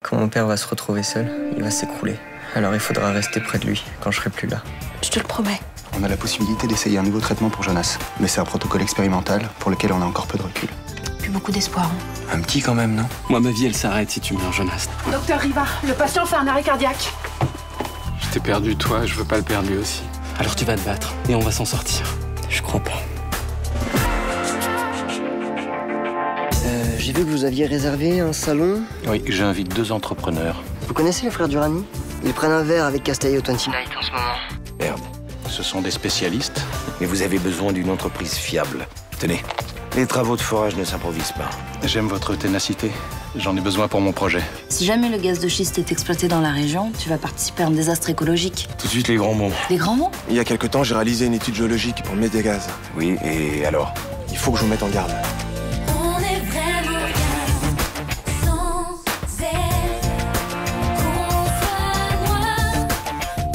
Quand mon père va se retrouver seul, il va s'écrouler. Alors il faudra rester près de lui quand je serai plus là. Je te le promets. On a la possibilité d'essayer un nouveau traitement pour Jonas. Mais c'est un protocole expérimental pour lequel on a encore peu de recul. Plus beaucoup d'espoir. Un petit quand même, non? Moi, ma vie, elle s'arrête si tu meurs, Jonas. Docteur Riva, le patient fait un arrêt cardiaque. Je t'ai perdu, toi, je veux pas le perdre lui aussi. Alors tu vas te battre et on va s'en sortir. Je crois pas. J'ai vu que vous aviez réservé un salon. Oui, j'invite 2 entrepreneurs. Vous connaissez les frères Durani? Ils prennent un verre avec Castello 29 en ce moment. Merde, ce sont des spécialistes. Mais vous avez besoin d'une entreprise fiable. Tenez, les travaux de forage ne s'improvisent pas. J'aime votre ténacité. J'en ai besoin pour mon projet. Si jamais le gaz de schiste est exploité dans la région, tu vas participer à un désastre écologique. Tout de suite les grands mots. Des grands mots? Il y a quelque temps, j'ai réalisé une étude géologique pour le gaz. Oui, et alors? Il faut que je vous mette en garde. On est vraiment bien sans elle. Qu'on soit noir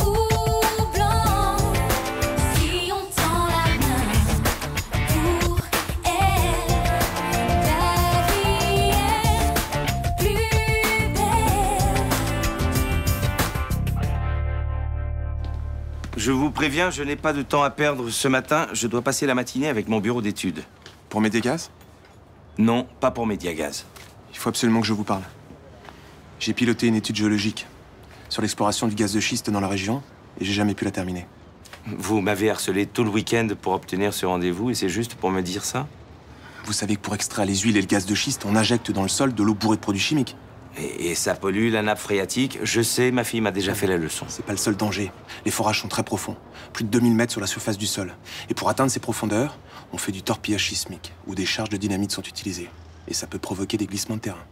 ou blanc, si on tend la main pour elle, la vie est plus belle. Je vous préviens, je n'ai pas de temps à perdre ce matin. Je dois passer la matinée avec mon bureau d'études. Pour Mediagaz? Non, pas pour Mediagaz. Il faut absolument que je vous parle. J'ai piloté une étude géologique sur l'exploration du gaz de schiste dans la région et j'ai jamais pu la terminer. Vous m'avez harcelé tout le week-end pour obtenir ce rendez-vous et c'est juste pour me dire ça? Vous savez que pour extraire les huiles et le gaz de schiste, on injecte dans le sol de l'eau bourrée de produits chimiques. Et ça pollue la nappe phréatique. Je sais, ma fille m'a déjà fait la leçon. C'est pas le seul danger. Les forages sont très profonds, plus de 2000 mètres sur la surface du sol. Et pour atteindre ces profondeurs, on fait du torpillage sismique, où des charges de dynamite sont utilisées. Et ça peut provoquer des glissements de terrain.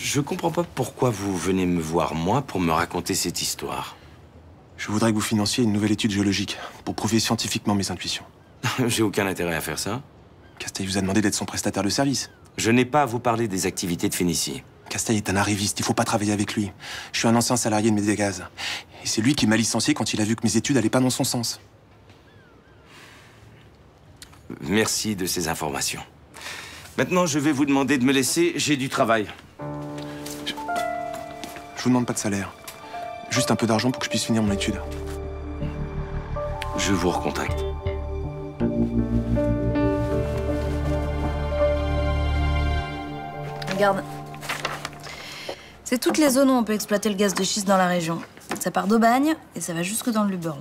Je comprends pas pourquoi vous venez me voir, moi, pour me raconter cette histoire. Je voudrais que vous financiez une nouvelle étude géologique pour prouver scientifiquement mes intuitions. J'ai aucun intérêt à faire ça. Casteil vous a demandé d'être son prestataire de service. Je n'ai pas à vous parler des activités de Fénicie. Casteil est un arriviste, il faut pas travailler avec lui. Je suis un ancien salarié de Mediagaz. Et c'est lui qui m'a licencié quand il a vu que mes études allaient pas dans son sens. Merci de ces informations. Maintenant, je vais vous demander de me laisser, j'ai du travail. Je vous demande pas de salaire. Juste un peu d'argent pour que je puisse finir mon étude. Je vous recontacte. Regarde. C'est toutes les zones où on peut exploiter le gaz de schiste dans la région. Ça part d'Aubagne et ça va jusque dans le Luberon.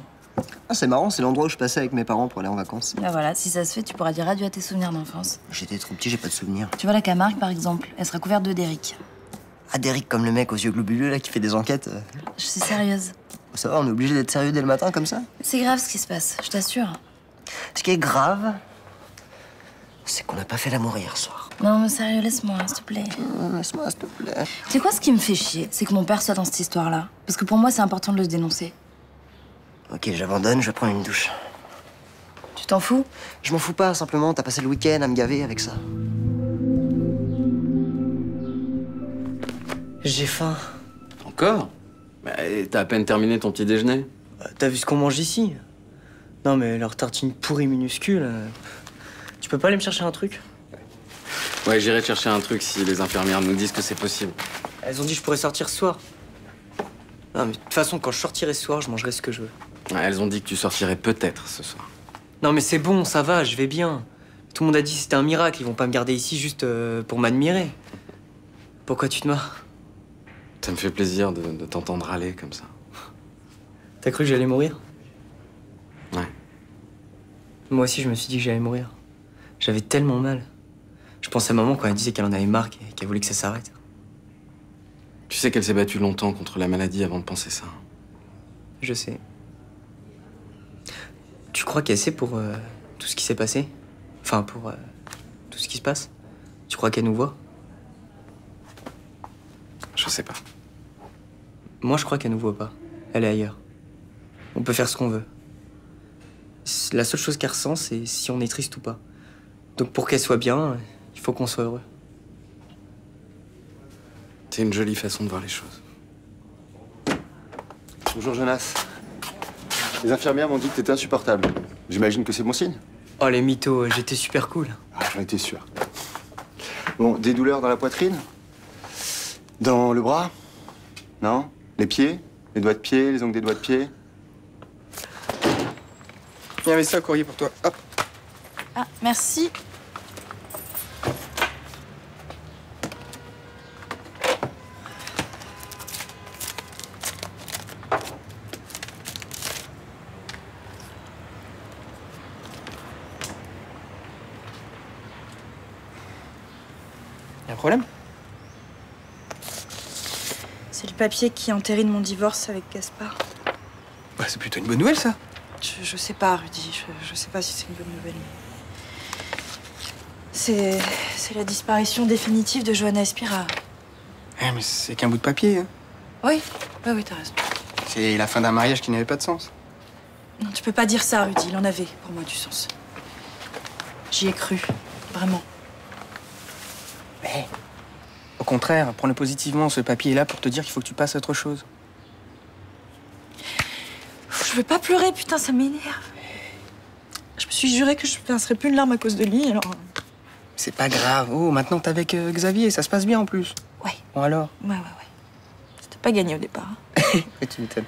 Ah, c'est marrant, c'est l'endroit où je passais avec mes parents pour aller en vacances. Là voilà, si ça se fait, tu pourras dire adieu à tes souvenirs d'enfance. J'étais trop petit, j'ai pas de souvenirs. Tu vois la Camargue, par exemple, elle sera couverte de derrick. Ah, Derrick, comme le mec aux yeux globuleux là qui fait des enquêtes. Je suis sérieuse. Ça va, on est obligé d'être sérieux dès le matin comme ça? C'est grave ce qui se passe, je t'assure. Ce qui est grave, c'est qu'on n'a pas fait l'amour hier soir. Non, mais sérieux, laisse-moi, s'il te plaît. Laisse-moi, s'il te plaît. Tu sais quoi, ce qui me fait chier, c'est que mon père soit dans cette histoire-là. Parce que pour moi, c'est important de le dénoncer. Ok, j'abandonne, je vais prendre une douche. Tu t'en fous? Je m'en fous pas, simplement, t'as passé le week-end à me gaver avec ça. J'ai faim. Encore? Bah, t'as à peine terminé ton petit déjeuner. T'as vu ce qu'on mange ici? Non, mais leur tartine pourrie minuscule. Tu peux pas aller me chercher un truc? Ouais, j'irai te chercher un truc si les infirmières nous disent que c'est possible. Elles ont dit que je pourrais sortir ce soir. Non, mais de toute façon, quand je sortirai ce soir, je mangerai ce que je veux. Ouais, elles ont dit que tu sortirais peut-être ce soir. Non, mais c'est bon, ça va, je vais bien. Tout le monde a dit que c'était un miracle, ils vont pas me garder ici juste pour m'admirer. Pourquoi tu te marres? Ça me fait plaisir de t'entendre râler comme ça. T'as cru que j'allais mourir? Ouais. Moi aussi, je me suis dit que j'allais mourir. J'avais tellement mal. Je pensais à maman quand elle disait qu'elle en avait marre et qu'elle voulait que ça s'arrête. Tu sais qu'elle s'est battue longtemps contre la maladie avant de penser ça. Je sais. Tu crois qu'elle sait pour tout ce qui s'est passé? Enfin, pour tout ce qui se passe? Tu crois qu'elle nous voit? Je sais pas. Moi, je crois qu'elle nous voit pas. Elle est ailleurs. On peut faire ce qu'on veut. La seule chose qu'elle ressent, c'est si on est triste ou pas. Donc pour qu'elle soit bien, il faut qu'on soit heureux. C'est une jolie façon de voir les choses. Bonjour Jonas. Les infirmières m'ont dit que t'étais insupportable. J'imagine que c'est bon signe? Oh les mythos, j'étais super cool. Ah, j'en étais sûr. Bon, des douleurs dans la poitrine? Dans le bras? Non? Les pieds? Les doigts de pied? Les ongles des doigts de pied? Il y avait ça, courrier pour toi. Hop. Ah, merci. Y a un problème? C'est le papier qui entérine mon divorce avec Gaspard. Bah, c'est plutôt une bonne nouvelle, ça. Je sais pas, Rudy. Je sais pas si c'est une bonne nouvelle. C'est la disparition définitive de Johanna Espira. Eh, mais c'est qu'un bout de papier, hein. Oui, t'as raison. C'est la fin d'un mariage qui n'avait pas de sens. Non, tu peux pas dire ça, Rudy. Il en avait, pour moi, du sens. J'y ai cru. Vraiment. Mais au contraire, prends-le positivement. Ce papier est là pour te dire qu'il faut que tu passes à autre chose. Je veux pas pleurer, putain, ça m'énerve. Je me suis juré que je pincerais plus une larme à cause de lui, alors... C'est pas grave. Oh, maintenant t'es avec Xavier, ça se passe bien en plus. Ouais. Bon alors? Ouais. C'était pas gagné au départ. Et tu m'étonnes.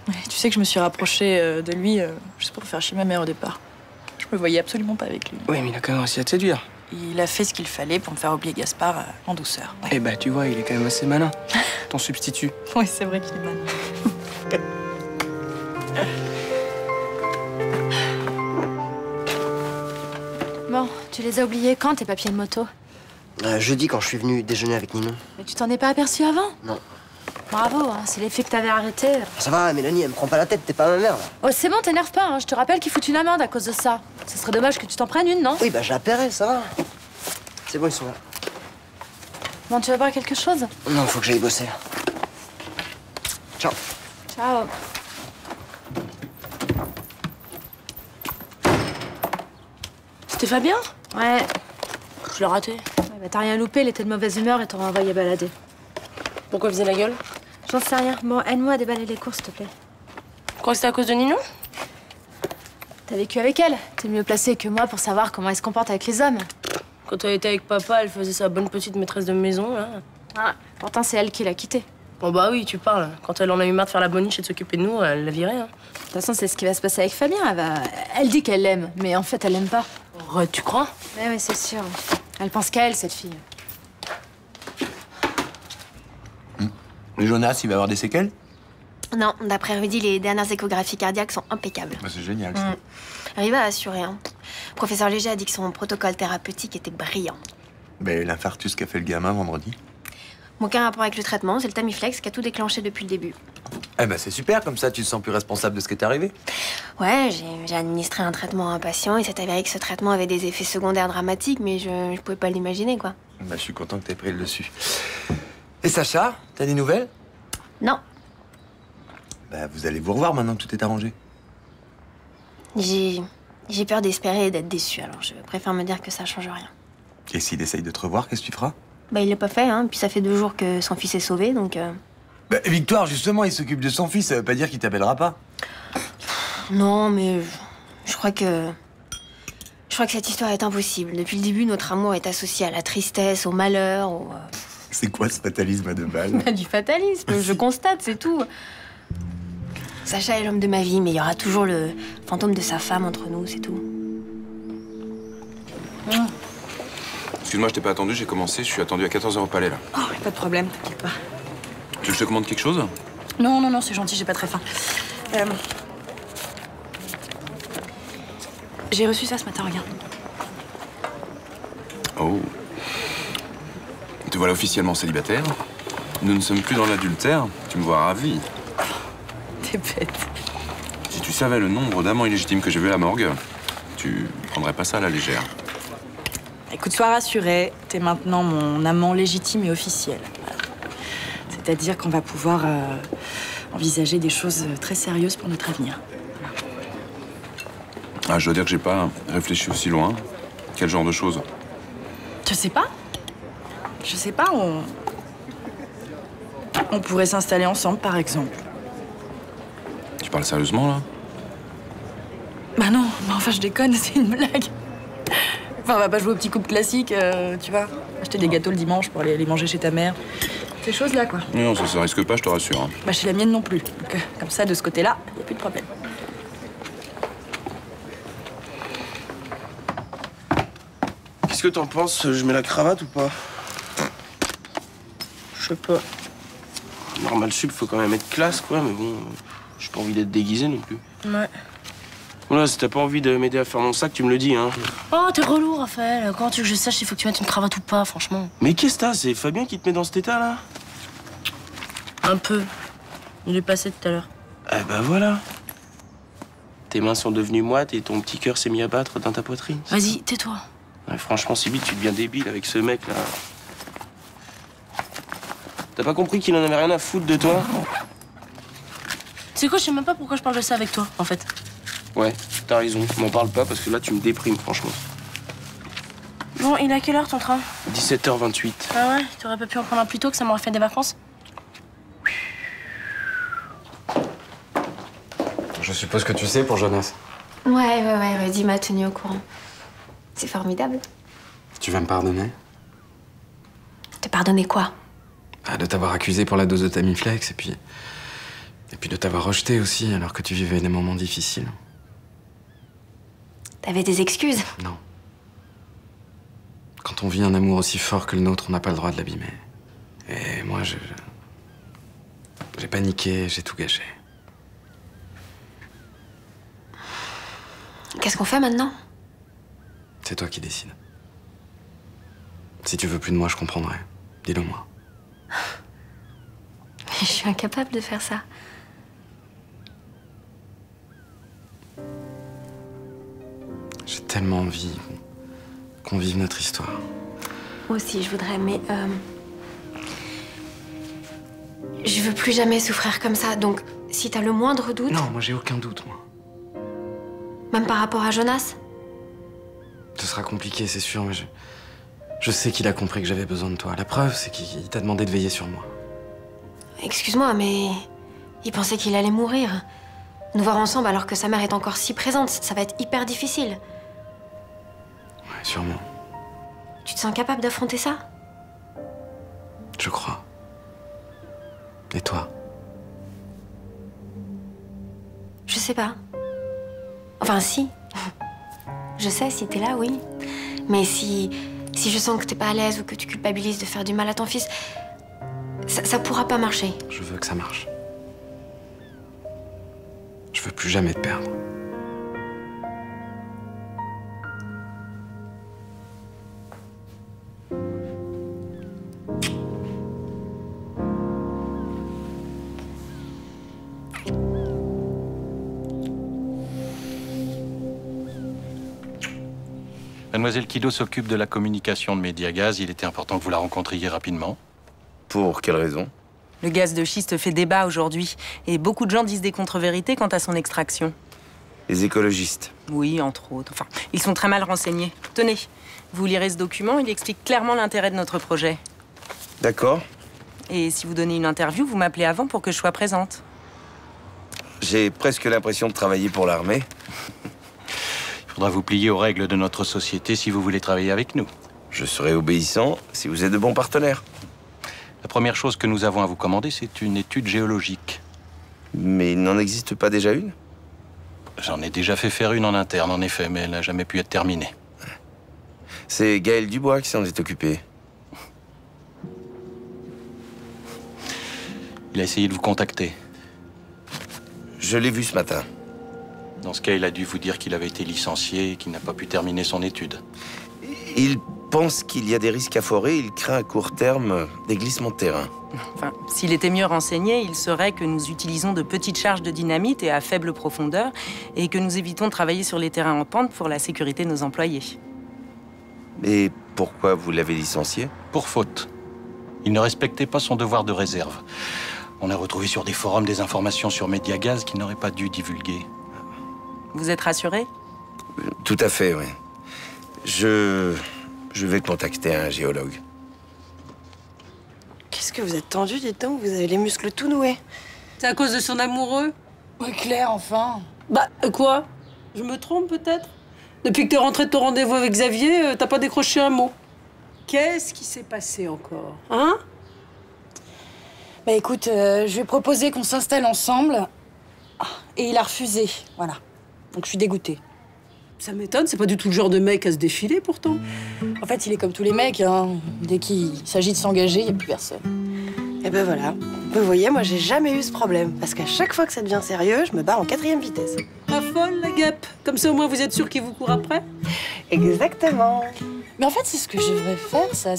Ouais, tu sais que je me suis rapprochée de lui juste pour faire chier ma mère au départ. Je me voyais absolument pas avec lui. Oui, mais il a quand même réussi à te séduire. Il a fait ce qu'il fallait pour me faire oublier Gaspard en douceur. Ouais. Eh bah, tu vois, il est quand même assez malin. Ton substitut. Oui, c'est vrai qu'il est malin. Bon, tu les as oubliés quand, tes papiers de moto? Jeudi, quand je suis venu déjeuner avec Ninon. Mais tu t'en es pas aperçu avant? Non. Bravo, hein, c'est les filles que t'avais arrêtées. Ça va, Mélanie, elle me prend pas la tête, t'es pas ma mère, là. Oh, c'est bon, t'énerve pas, hein. Je te rappelle qu'il faut une amende à cause de ça. Ce serait dommage que tu t'en prennes une, non? Oui, bah, je la paierai, ça va. C'est bon, ils sont là. Bon, tu vas boire quelque chose? Non, faut que j'aille bosser. Ciao. Ciao. C'était Fabien? Ouais. Je l'ai raté. Ouais, bah, t'as rien loupé, il était de mauvaise humeur et t'auras envoyé balader. Pourquoi il faisait la gueule? J'en sais rien. Bon, aide-moi à déballer les courses, s'il te plaît. Tu crois que c'était à cause de Ninon? T'as vécu avec elle. T'es mieux placée que moi pour savoir comment elle se comporte avec les hommes. Quand elle était avec papa, elle faisait sa bonne petite maîtresse de maison, là. Ah, pourtant, c'est elle qui l'a quittée. Bon bah oui, tu parles. Quand elle en a eu marre de faire la boniche et de s'occuper de nous, elle l'a virée, hein. De toute façon, c'est ce qui va se passer avec Fabien. Elle dit qu'elle l'aime, mais en fait, elle l'aime pas. Arrête, tu crois? Ouais, c'est sûr. Elle pense qu'à elle, cette fille. Le Jonas, il va avoir des séquelles? Non, d'après Rudy, les dernières échographies cardiaques sont impeccables. Bah, c'est génial, ça. Arrivé à assurer, hein. Professeur Léger a dit que son protocole thérapeutique était brillant. Ben, l'infarctus qu'a fait le gamin vendredi. Aucun rapport avec le traitement, c'est le Tamiflex qui a tout déclenché depuis le début. Eh ben, c'est super, comme ça, tu te sens plus responsable de ce qui t'est arrivé. Ouais, j'ai administré un traitement à un patient et c'est avéré que ce traitement avait des effets secondaires dramatiques, mais je pouvais pas l'imaginer, quoi. Bah, je suis content que t'aies pris le dessus. Et Sacha, t'as des nouvelles? Non, Bah, vous allez vous revoir maintenant que tout est arrangé. j'ai peur d'espérer et d'être déçue, alors je préfère me dire que ça change rien. Et s'il essaye de te revoir, qu'est-ce que tu feras? Bah, il l'a pas fait, hein, puis ça fait 2 jours que son fils est sauvé, donc... Bah, Victoire, justement, il s'occupe de son fils, ça veut pas dire qu'il t'appellera pas. Non, mais je crois que... Je crois que cette histoire est impossible. Depuis le début, notre amour est associé à la tristesse, au malheur, au... C'est quoi ce fatalisme à 2 balles? Bah, du fatalisme, je constate, c'est tout. Sacha est l'homme de ma vie, mais il y aura toujours le fantôme de sa femme entre nous, c'est tout. Excuse-moi, je t'ai pas attendu, j'ai commencé, je suis attendu à 14h au palais, là. Oh, pas de problème, t'inquiète pas. Tu veux que je te commande quelque chose? Non, c'est gentil, j'ai pas très faim. J'ai reçu ça ce matin, regarde. Oh. Te voilà officiellement célibataire. Nous ne sommes plus dans l'adultère. Tu me vois ravi. T'es bête. Si tu savais le nombre d'amants illégitimes que j'ai vu à la morgue, tu prendrais pas ça à la légère. Écoute, sois rassurée, t'es maintenant mon amant légitime et officiel. C'est-à-dire qu'on va pouvoir envisager des choses très sérieuses pour notre avenir. Ah, je dois dire que j'ai pas réfléchi aussi loin. Quel genre de choses? Je sais pas. On pourrait s'installer ensemble, par exemple. Tu parles sérieusement, là? Bah non, mais enfin, je déconne, c'est une blague. Enfin, on va pas jouer au petit couple classique, tu vois. Acheter des gâteaux le dimanche pour aller les manger chez ta mère. Ces choses-là, quoi. Non, ça risque pas, je te rassure. Hein. Bah, chez la mienne non plus. Donc, comme ça, de ce côté-là, y a plus de problème. Qu'est-ce que t'en penses? Je mets la cravate ou pas? Je sais pas. Normal sup, faut quand même être classe, quoi, mais bon, j'ai pas envie d'être déguisé non plus. Ouais. Voilà, si t'as pas envie de m'aider à faire mon sac, tu me le dis, hein. Oh, t'es relou, Raphaël. Quand tu veux que je sache s'il faut que tu mettes une cravate ou pas, franchement. Mais qu'est-ce que t'as? C'est Fabien qui te met dans cet état, là? Un peu. Il est passé tout à l'heure. Eh ben voilà. Tes mains sont devenues moites et ton petit cœur s'est mis à battre dans ta poitrine. Vas-y, tais-toi. Ouais, franchement, Sibyl, tu deviens débile avec ce mec, là. T'as pas compris qu'il en avait rien à foutre de toi? C'est quoi, je sais même pas pourquoi je parle de ça avec toi, en fait. Ouais, t'as raison. M'en parle pas parce que là, tu me déprimes, franchement. Bon, il est à quelle heure ton train? 17h28. Ah ouais? T'aurais pas pu en prendre un plus tôt que ça m'aurait fait des vacances? Je suppose que tu sais pour Jonas. Ouais, Rudy m'a tenu au courant. C'est formidable. Tu vas me pardonner? Te pardonner quoi? De t'avoir accusé pour la dose de Tamiflex et puis de t'avoir rejeté aussi alors que tu vivais des moments difficiles. T'avais des excuses? Non. Quand on vit un amour aussi fort que le nôtre, on n'a pas le droit de l'abîmer. Et moi, j'ai paniqué, j'ai tout gâché. Qu'est-ce qu'on fait maintenant? C'est toi qui décides. Si tu veux plus de moi, je comprendrai. Dis-le moi. Je suis incapable de faire ça. J'ai tellement envie qu'on vive notre histoire. Moi aussi, je voudrais, mais je veux plus jamais souffrir comme ça. Donc, si t'as le moindre doute... Non, moi j'ai aucun doute, moi. Même par rapport à Jonas? Ce sera compliqué, c'est sûr, mais je sais qu'il a compris que j'avais besoin de toi. La preuve, c'est qu'il t'a demandé de veiller sur moi. Excuse-moi, mais il pensait qu'il allait mourir. Nous voir ensemble alors que sa mère est encore si présente, ça va être hyper difficile. Ouais, sûrement. Tu te sens capable d'affronter ça? Je crois. Et toi? Je sais pas. Enfin, si. Je sais, si t'es là, oui. Mais si je sens que t'es pas à l'aise ou que tu culpabilises de faire du mal à ton fils, ça pourra pas marcher. Je veux que ça marche. Je veux plus jamais te perdre. Mademoiselle Kido s'occupe de la communication de Mediagaz. Il était important que vous la rencontriez rapidement. Pour quelle raison? Le gaz de schiste fait débat aujourd'hui. Et beaucoup de gens disent des contre-vérités quant à son extraction. Les écologistes. Oui, entre autres. Enfin, ils sont très mal renseignés. Tenez, vous lirez ce document, il explique clairement l'intérêt de notre projet. D'accord. Et si vous donnez une interview, vous m'appelez avant pour que je sois présente. J'ai presque l'impression de travailler pour l'armée. Il faudra vous plier aux règles de notre société si vous voulez travailler avec nous. Je serai obéissant si vous êtes de bons partenaires. La première chose que nous avons à vous commander, c'est une étude géologique. Mais il n'en existe pas déjà une? J'en ai déjà fait faire une en interne, en effet, mais elle n'a jamais pu être terminée. C'est Gaël Dubois qui s'en est occupé. Il a essayé de vous contacter. Je l'ai vu ce matin. Dans ce cas, il a dû vous dire qu'il avait été licencié et qu'il n'a pas pu terminer son étude. Il pense qu'il y a des risques à forer. Il craint à court terme des glissements de terrain. Enfin, s'il était mieux renseigné, il saurait que nous utilisons de petites charges de dynamite et à faible profondeur et que nous évitons de travailler sur les terrains en pente pour la sécurité de nos employés. Et pourquoi vous l'avez licencié? Pour faute. Il ne respectait pas son devoir de réserve. On a retrouvé sur des forums des informations sur Mediagaz qu'il n'aurait pas dû divulguer. Vous êtes rassuré? Tout à fait, oui. Je vais contacter un géologue. Qu'est-ce que vous êtes tendu, dites donc? Vous avez les muscles tout noués. C'est à cause de son amoureux? Ouais, Claire, enfin. Bah, quoi? Je me trompe peut-être? Depuis que t'es rentré de ton rendez-vous avec Xavier, t'as pas décroché un mot. Qu'est-ce qui s'est passé encore, hein? Bah écoute, je lui ai proposé qu'on s'installe ensemble et il a refusé, voilà. Donc je suis dégoûtée. Ça m'étonne, c'est pas du tout le genre de mec à se défiler pourtant. En fait, il est comme tous les mecs, hein. Dès qu'il s'agit de s'engager, il n'y a plus personne. Et ben voilà. Vous voyez, moi j'ai jamais eu ce problème. Parce qu'à chaque fois que ça devient sérieux, je me barre en 4e vitesse. Pas folle, la guêpe. Comme ça, au moins, vous êtes sûr qu'il vous court après? Exactement. Mais en fait, c'est ce que je devrais faire, ça.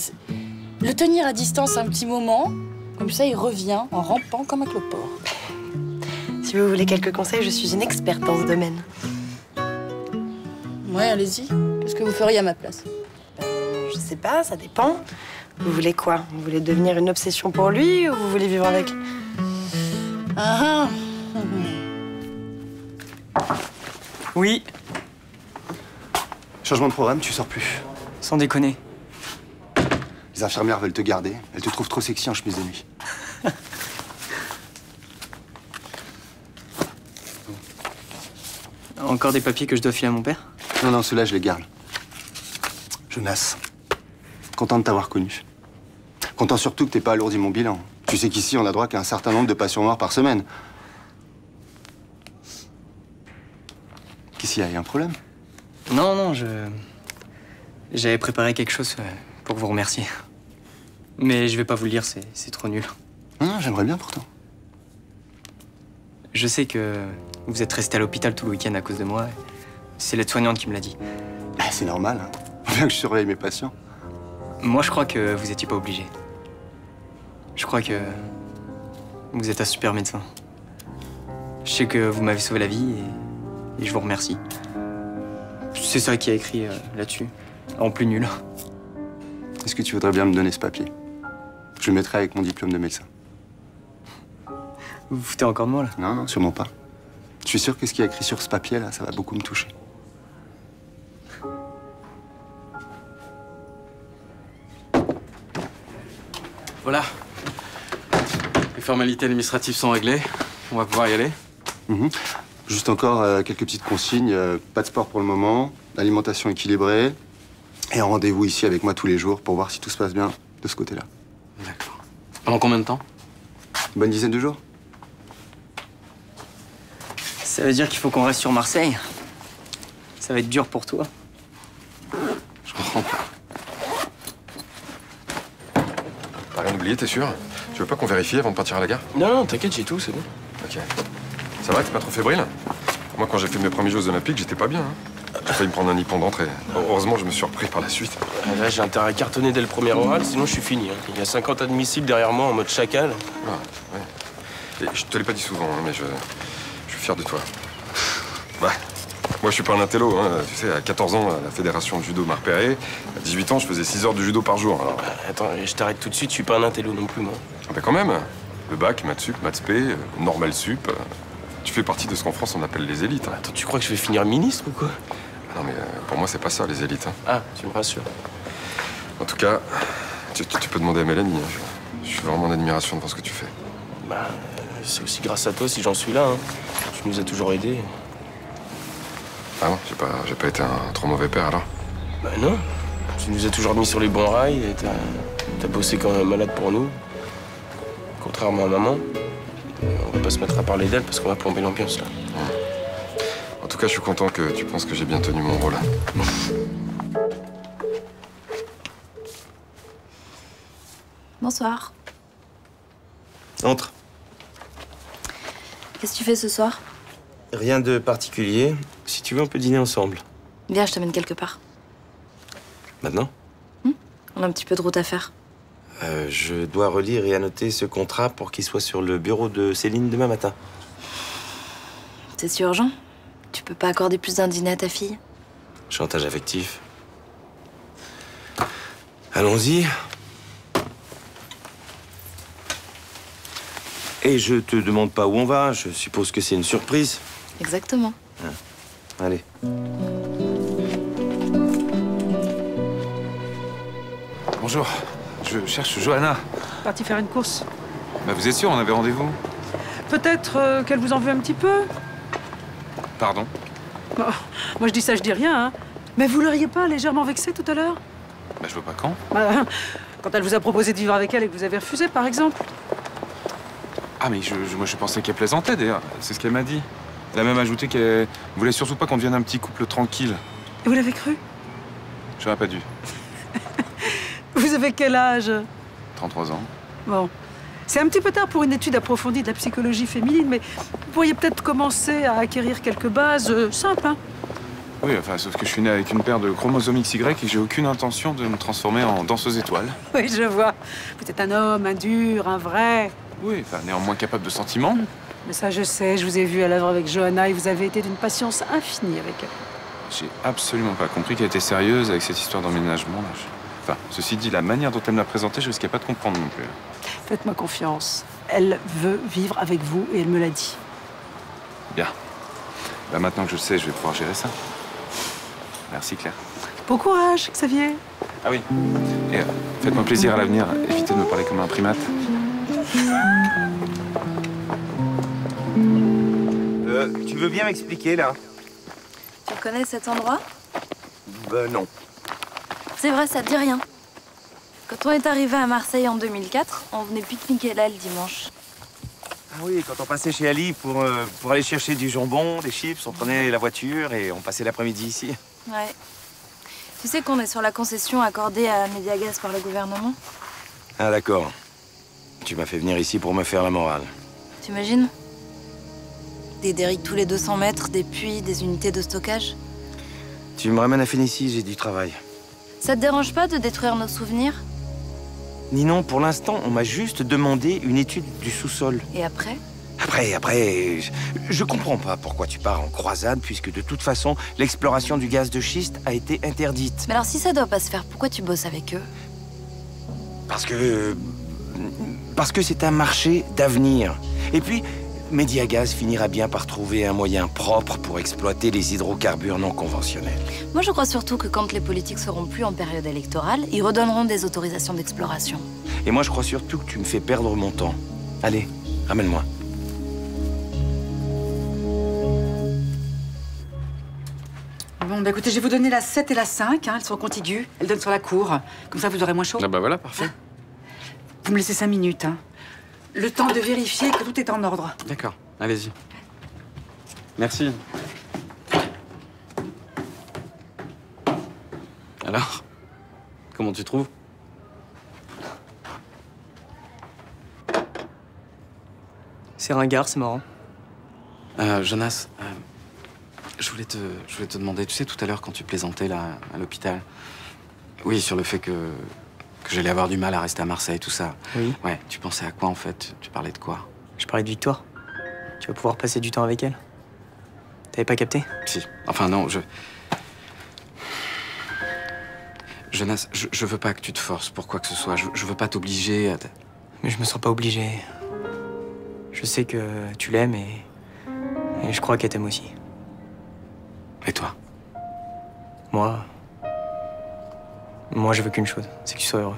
Le tenir à distance un petit moment, comme ça, il revient en rampant comme un cloport. Si vous voulez quelques conseils, je suis une experte dans ce domaine. Ouais, allez-y. Qu'est-ce que vous feriez à ma place? Je sais pas, ça dépend. Vous voulez quoi? Vous voulez devenir une obsession pour lui ou vous voulez vivre avec? Ah ah. Oui. Changement de programme, tu sors plus. Sans déconner. Les infirmières veulent te garder. Elles te trouvent trop sexy en chemise de nuit. Encore des papiers que je dois filer à mon père? Non, non, ceux-là, je les garde. Jonas, content de t'avoir connu. Content surtout que t'aies pas alourdi mon bilan. Tu sais qu'ici, on a droit qu'à un certain nombre de patients morts par semaine. Qu'est-ce qu'il y a? Y a un problème? Non, non, j'avais préparé quelque chose pour vous remercier. Mais je vais pas vous le dire, c'est trop nul. Non, j'aimerais bien pourtant. Je sais que vous êtes resté à l'hôpital tout le week-end à cause de moi. C'est l'aide-soignante qui me l'a dit. Ah, c'est normal, hein. Faut bien que je surveille mes patients. Moi, je crois que vous étiez pas obligé. Je crois que vous êtes un super médecin. Je sais que vous m'avez sauvé la vie et je vous remercie. C'est ça qui a écrit là-dessus, en plus nul. Est-ce que tu voudrais bien me donner ce papier? Je le mettrai avec mon diplôme de médecin. Vous vous foutez encore de moi, là? Non, non, sûrement pas. Je suis sûr que ce qui est écrit sur ce papier-là, ça va beaucoup me toucher. Voilà. Les formalités administratives sont réglées. On va pouvoir y aller. Juste encore quelques petites consignes. Pas de sport pour le moment, alimentation équilibrée et un rendez-vous ici avec moi tous les jours pour voir si tout se passe bien de ce côté-là. D'accord. Pendant combien de temps? Une bonne dizaine de jours. Ça veut dire qu'il faut qu'on reste sur Marseille. Ça va être dur pour toi. Je comprends pas. T'as rien oublié, t'es sûr? Tu veux pas qu'on vérifie avant de partir à la gare? Non, non, t'inquiète, j'ai tout, c'est bon. Ok. Ça va, t'es pas trop fébrile? Moi, quand j'ai fait mes premiers Jeux Olympiques, j'étais pas bien. Hein. J'ai failli me prendre un hippon d'entrée. Heureusement, je me suis repris par la suite. Là, j'ai intérêt à cartonner dès le premier oral, sinon je suis fini. Hein. Il y a 50 admissibles derrière moi en mode chacal. Ah, ouais. Et je te l'ai pas dit souvent, hein, mais je suis fier de toi. Bah, moi, je suis pas un intello. Hein. Tu sais, à 14 ans, la fédération de judo m'a repéré. À 18 ans, je faisais 6 heures de judo par jour. Alors... Attends, je t'arrête tout de suite, je suis pas un intello non plus, moi. Ah bah quand même. Le bac, maths sup, maths spé, normal sup. Tu fais partie de ce qu'en France on appelle les élites. Hein. Attends, tu crois que je vais finir ministre ou quoi? Ah non, mais pour moi, c'est pas ça, les élites. Hein. Ah, tu me rassures. En tout cas, tu peux demander à Mélanie. Hein. Je suis vraiment en admiration devant ce que tu fais. Bah, c'est aussi grâce à toi si j'en suis là. Hein. Tu nous as toujours aidés. Ah non, j'ai pas été un trop mauvais père, alors? Bah non. Tu nous as toujours mis sur les bons rails et t'as bossé comme un malade pour nous. Contrairement à maman. On va pas se mettre à parler d'elle parce qu'on va plomber l'ambiance, là. En tout cas, je suis content que tu penses que j'ai bien tenu mon rôle. Bonsoir. Entre. Qu'est-ce que tu fais ce soir? Rien de particulier. Si tu veux, on peut dîner ensemble. Viens, je t'amène quelque part. Maintenant? On a un petit peu de route à faire. Je dois relire et annoter ce contrat pour qu'il soit sur le bureau de Céline demain matin. C'est si urgent? Tu peux pas accorder plus d'un dîner à ta fille? Chantage affectif. Allons-y. Et je te demande pas où on va, je suppose que c'est une surprise. Exactement. Ah. Allez. Bonjour, je cherche Johanna. Parti faire une course. Bah vous êtes sûr, on avait rendez-vous? Peut-être qu'elle vous en veut un petit peu. Pardon? Bon, moi je dis ça, je dis rien. Hein. Mais vous l'auriez pas légèrement vexée tout à l'heure? Bah, je vois pas quand. Bah, quand elle vous a proposé de vivre avec elle et que vous avez refusé, par exemple. Ah, mais moi, je pensais qu'elle plaisantait, d'ailleurs. C'est ce qu'elle m'a dit. Elle a même ajouté qu'elle voulait surtout pas qu'on devienne un petit couple tranquille. Et vous l'avez cru? J'aurais pas dû. Vous avez quel âge? 33 ans. Bon. C'est un petit peu tard pour une étude approfondie de la psychologie féminine, mais vous pourriez peut-être commencer à acquérir quelques bases simples, hein? Oui, enfin, sauf que je suis né avec une paire de chromosomes XY et que j'ai aucune intention de me transformer en danseuse étoile. Oui, je vois. Vous êtes un homme, un dur, un vrai. Oui, enfin, néanmoins capable de sentiments. Mais ça, je sais, je vous ai vu à l'œuvre avec Johanna et vous avez été d'une patience infinie avec elle. J'ai absolument pas compris qu'elle était sérieuse avec cette histoire d'emménagement. Là. Enfin, ceci dit, la manière dont elle me l'a présentée, je risquais pas de comprendre non plus. Faites-moi confiance. Elle veut vivre avec vous et elle me l'a dit. Bien. Bah, maintenant que je le sais, je vais pouvoir gérer ça. Merci, Claire. Bon courage, Xavier. Ah oui. Et faites-moi plaisir à l'avenir. Évitez de me parler comme un primate. Tu veux bien m'expliquer, là? Tu connais cet endroit? Non. C'est vrai, ça te dit rien. Quand on est arrivé à Marseille en 2004, on venait pique-niquer là le dimanche. Ah oui, quand on passait chez Ali pour aller chercher du jambon, des chips, on prenait la voiture et on passait l'après-midi ici. Ouais. Tu sais qu'on est sur la concession accordée à Mediagaz par le gouvernement? Ah d'accord. Tu m'as fait venir ici pour me faire la morale. T'imagines? Des dérives tous les 200 mètres, des puits, des unités de stockage. Tu me ramènes à Phénicie, j'ai du travail. Ça te dérange pas de détruire nos souvenirs? Ninon, pour l'instant, on m'a juste demandé une étude du sous-sol. Et après? Après, je comprends pas pourquoi tu pars en croisade, puisque de toute façon, l'exploration du gaz de schiste a été interdite. Mais alors si ça doit pas se faire, pourquoi tu bosses avec eux? Parce que c'est un marché d'avenir. Et puis, Mediagaz finira bien par trouver un moyen propre pour exploiter les hydrocarbures non conventionnels. Moi, je crois surtout que quand les politiques seront plus en période électorale, ils redonneront des autorisations d'exploration. Et moi, je crois surtout que tu me fais perdre mon temps. Allez, ramène-moi. Bon, bah écoutez, je vais vous donner la 7 et la 5, hein, elles sont contiguës. Elles donnent sur la cour. Comme ça, vous aurez moins chaud. Ah bah voilà, parfait. Vous me laissez 5 minutes, hein. Le temps de vérifier que tout est en ordre. D'accord, allez-y. Merci. Alors, comment tu trouves? C'est ringard, c'est marrant. Jonas, je voulais te demander, tu sais, tout à l'heure, quand tu plaisantais, là, à l'hôpital, oui, sur le fait que j'allais avoir du mal à rester à Marseille, tout ça. Oui. Ouais, tu pensais à quoi, en fait? Tu parlais de quoi? Je parlais de Victoire. Tu vas pouvoir passer du temps avec elle. T'avais pas capté? Si. Enfin, non, Jonas, je veux pas que tu te forces pour quoi que ce soit. Je veux pas t'obliger à... Mais je me sens pas obligé. Je sais que tu l'aimes et je crois qu'elle t'aime aussi. Et toi? Moi, je veux qu'une chose, c'est que tu sois heureux.